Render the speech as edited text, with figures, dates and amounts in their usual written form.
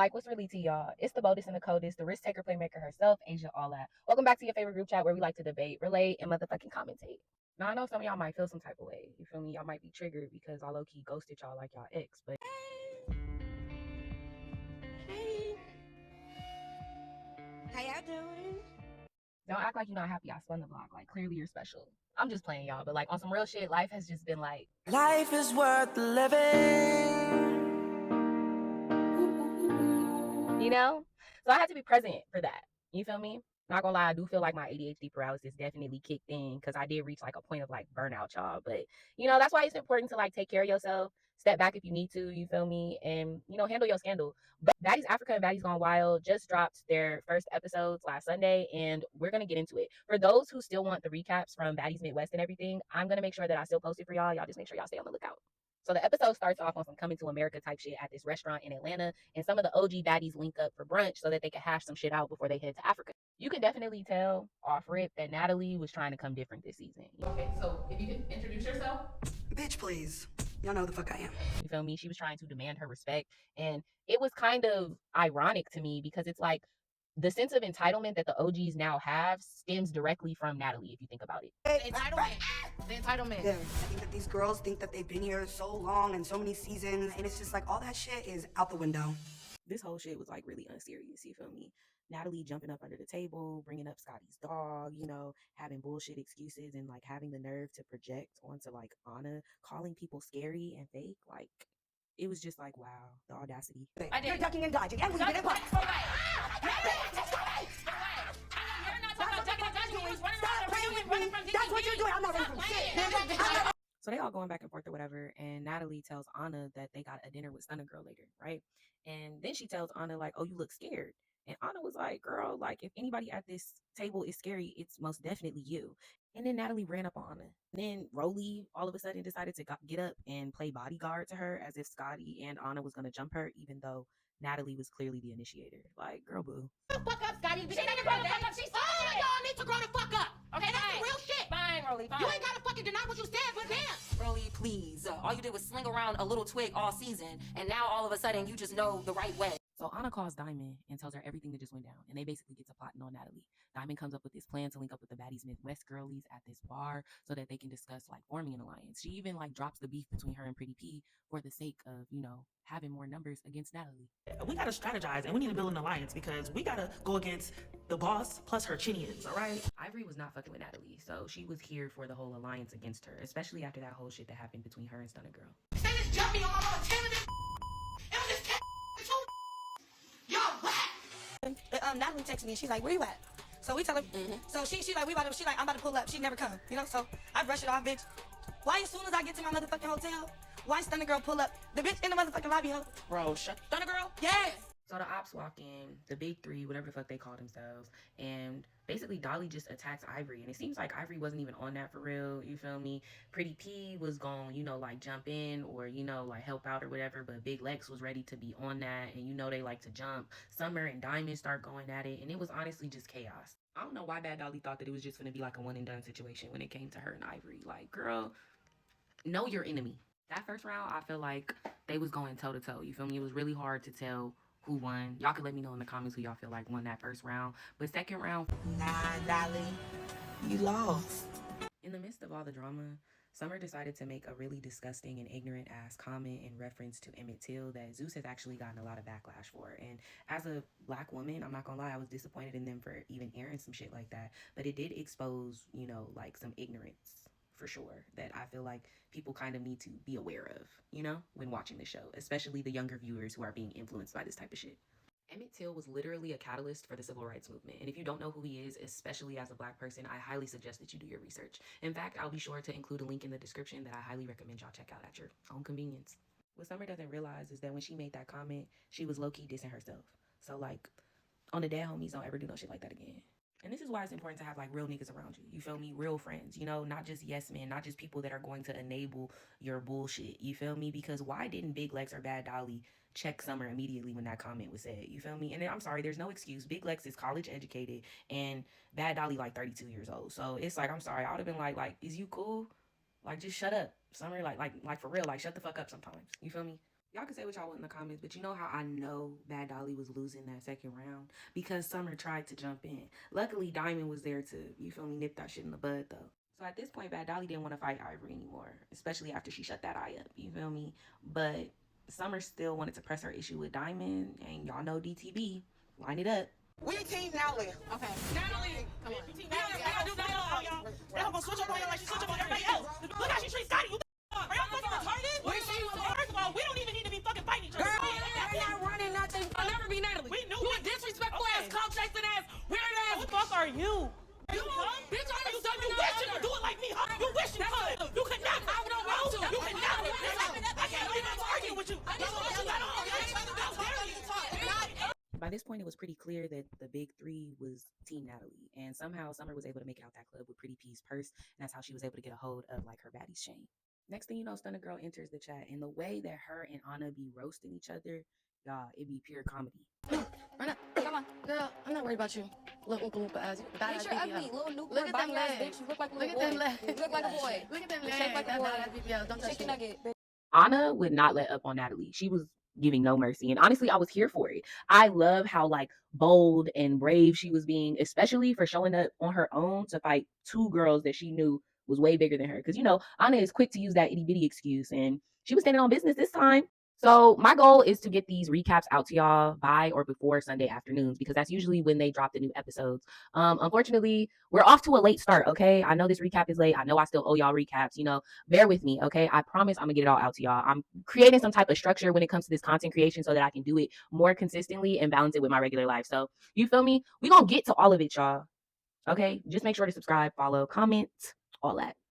Like, what's really tea, y'all? It's the boldest and the coldest, the risk taker, playmaker herself, Asia, all that. Welcome back to your favorite group chat where we like to debate, relate, and motherfucking commentate. Now, I know some of y'all might feel some type of way. You feel me? Y'all might be triggered because I low-key ghosted y'all like y'all ex, but Hey. How y'all doing? don't act like you're not happy I spun the block. Like, clearly you're special. I'm just playing, y'all, but like on some real shit, life has just been like, Life is worth living. you know? So I had to be present for that. You feel me? Not gonna lie, I do feel like my ADHD paralysis definitely kicked in because I did reach like a point of like burnout, y'all. But that's why it's important to like take care of yourself, step back if you need to, you feel me, and handle your scandal. But Baddies Africa and Baddies Gone Wild just dropped their first episodes last Sunday, and we're gonna get into it. For those who still want the recaps from Baddies Midwest and everything, I'm gonna make sure that I still post it for y'all. Y'all just make sure y'all stay on the lookout. So the episode starts off on some coming to America type shit at this restaurant in Atlanta, and some of the OG baddies link up for brunch so that they can hash some shit out before they head to Africa. You can definitely tell off rip that Natalie was trying to come different this season. Okay, so if you could introduce yourself. Bitch, please. Y'all know the fuck I am. You feel me? She was trying to demand her respect. And it was kind of ironic to me because it's like the sense of entitlement that the OGs now have stems directly from Natalie, if you think about it. The entitlement. The entitlement. Yeah, I think that these girls think that they've been here so long and so many seasons, and it's just like all that shit is out the window. This whole shit was like really unserious, you feel me? Natalie jumping up under the table, bringing up Scotty's dog, having bullshit excuses and like having the nerve to project onto like Anna, calling people scary and fake. Like, it was just like, wow, the audacity. You're ducking and dodging, and we've been in You're not talking about ducking and dodging. He was running from That's what you're doing. I'm not running from shit. So they all going back and forth or whatever, and Natalie tells Anna that they got a dinner with Stunner Girl later, right? And then she tells Anna like, "Oh, you look scared." And Anna was like, "Girl, like if anybody at this table is scary, it's most definitely you." And then Natalie ran up on Anna. And then Rolly all of a sudden decided to get up and play bodyguard to her as if Scotty and Anna was gonna jump her, even though Natalie was clearly the initiator. Like, girl, boo. Fuck up, Scotty. She need to grow the fuck up. She's all of y'all need to grow the fuck up. Okay, that's the real shit. Fine, Rolly, fine. You ain't gotta fucking deny what you said, but damn. Rolly, please. All you did was sling around a little twig all season, and now all of a sudden you just know the right way. So Anna calls Diamond and tells her everything that just went down. And they basically get to plotting on Natalie. Diamond comes up with this plan to link up with the Baddies Midwest girlies at this bar so that they can discuss like forming an alliance. She even like drops the beef between her and Pretty P for the sake of, having more numbers against Natalie. We gotta strategize and we need to build an alliance because we gotta go against the boss plus her chinians, all right? Ivory was not fucking with Natalie, so she was here for the whole alliance against her, especially after that whole shit that happened between her and Stunner Girl. Say this jumping on my mama telling this. It was just y'all whack. Natalie texted me and she's like, "Where you at?" So we tell her. So she's like, I'm about to pull up. She never come, So I brush it off, bitch. Why as soon as I get to my motherfucking hotel, why Stunner Girl pull up? The bitch in the motherfucking lobby, ho. Bro, shut Stunner Girl? Yes. So the ops walk in, the big three, whatever the fuck they call themselves, and basically Dolly just attacks Ivory. And it seems like Ivory wasn't even on that for real, you feel me? Pretty P was going, like jump in or, like help out or whatever, but Big Lex was ready to be on that, and they like to jump. Summer and Diamond start going at it, and it was honestly just chaos. I don't know why Bad Dolly thought that it was just gonna be like a one and done situation when it came to her and Ivory. Like, girl, know your enemy. That first round, I feel like they was going toe to toe. You feel me? It was really hard to tell who won. Y'all can let me know in the comments who y'all feel like won that first round. But second round, Nah, Dolly, you lost. in the midst of all the drama, Summer decided to make a really disgusting and ignorant ass comment in reference to Emmett Till that Zeus has actually gotten a lot of backlash for. And as a black woman, I'm not gonna lie, I was disappointed in them for even airing some shit like that. But it did expose, like some ignorance for sure that I feel like people kind of need to be aware of, when watching the show, especially the younger viewers who are being influenced by this type of shit. Emmett Till was literally a catalyst for the civil rights movement. And if you don't know who he is, especially as a black person, I highly suggest that you do your research. In fact, I'll be sure to include a link in the description that I highly recommend y'all check out at your own convenience. What Summer doesn't realize is that when she made that comment, she was low-key dissing herself. So like, on the dead homies, don't ever do no shit like that again. And this is why it's important to have like real niggas around you. You feel me? Real friends, not just yes men, not just people that are going to enable your bullshit. You feel me? Because why didn't Big Lex or Bad Dolly check Summer immediately when that comment was said? You feel me? And then, I'm sorry, there's no excuse. Big Lex is college educated and Bad Dolly like 32 years old. So it's like, I'm sorry, I would have been like, is you cool? Like, just shut up. Summer, like for real, like shut the fuck up sometimes. You feel me? Y'all can say what y'all want in the comments, but you know how I know Bad Dolly was losing that second round? Because Summer tried to jump in. Luckily, Diamond was there to, you feel me, nip that shit in the bud, though. So at this point, Bad Dolly didn't want to fight Ivory anymore, especially after she shut that eye up, you feel me? But Summer still wanted to press her issue with Diamond, and y'all know DTB. Line it up. We team Natalie. Okay. Natalie, Come on. we gotta do that, y'all. They're gonna switch up on you like she switch up on everybody else. Look how she treats Scotty. You are y'all fucking retarded? First of all, we don't even need to be fucking fighting each other. Girl, you're not running nothing. I'll never be Natalie. We knew you it. a disrespectful ass, clout chasing ass, weird ass. Who the fuck are you? You bitch, I You wish you could do it like me, huh? You wish you could. You could not. I don't want to. You could not. I can't believe I'm arguing with you. That's what you got on. By this point, it was pretty clear that the big three was Team Natalie, and somehow Summer was able to make it out that club with Pretty P's purse, and that's how she was able to get a hold of like her baddie's chain. Next thing you know, Stunner Girl enters the chat, and the way that her and Anna be roasting each other, y'all, it be pure comedy. Run up. Come on. Girl, I'm not worried about you. Little Oompa Loompa ass. Bitch, you're ugly. Little new Look at body them ass legs. bitch. You look like a Look little at them boy. legs. You look like a boy. Look at them You legs. shape like a That boy. badass BBL. Don't touch Chicken me. nugget, bitch. Anna would not let up on Natalie. She was giving no mercy. And honestly, I was here for it. I love how like bold and brave she was being, especially for showing up on her own to fight two girls that she knew was way bigger than her. Because you know, Anna is quick to use that itty bitty excuse, and she was standing on business this time. So my goal is to get these recaps out to y'all by or before Sunday afternoons, because that's usually when they drop the new episodes. Unfortunately, we're off to a late start. Okay, I know this recap is late. I know I still owe y'all recaps. You know, bear with me. Okay, I promise I'm gonna get it all out to y'all. I'm creating some type of structure when it comes to this content creation so that I can do it more consistently and balance it with my regular life. So you feel me? We gonna get to all of it, y'all. Okay, just make sure to subscribe, follow, comment, all that.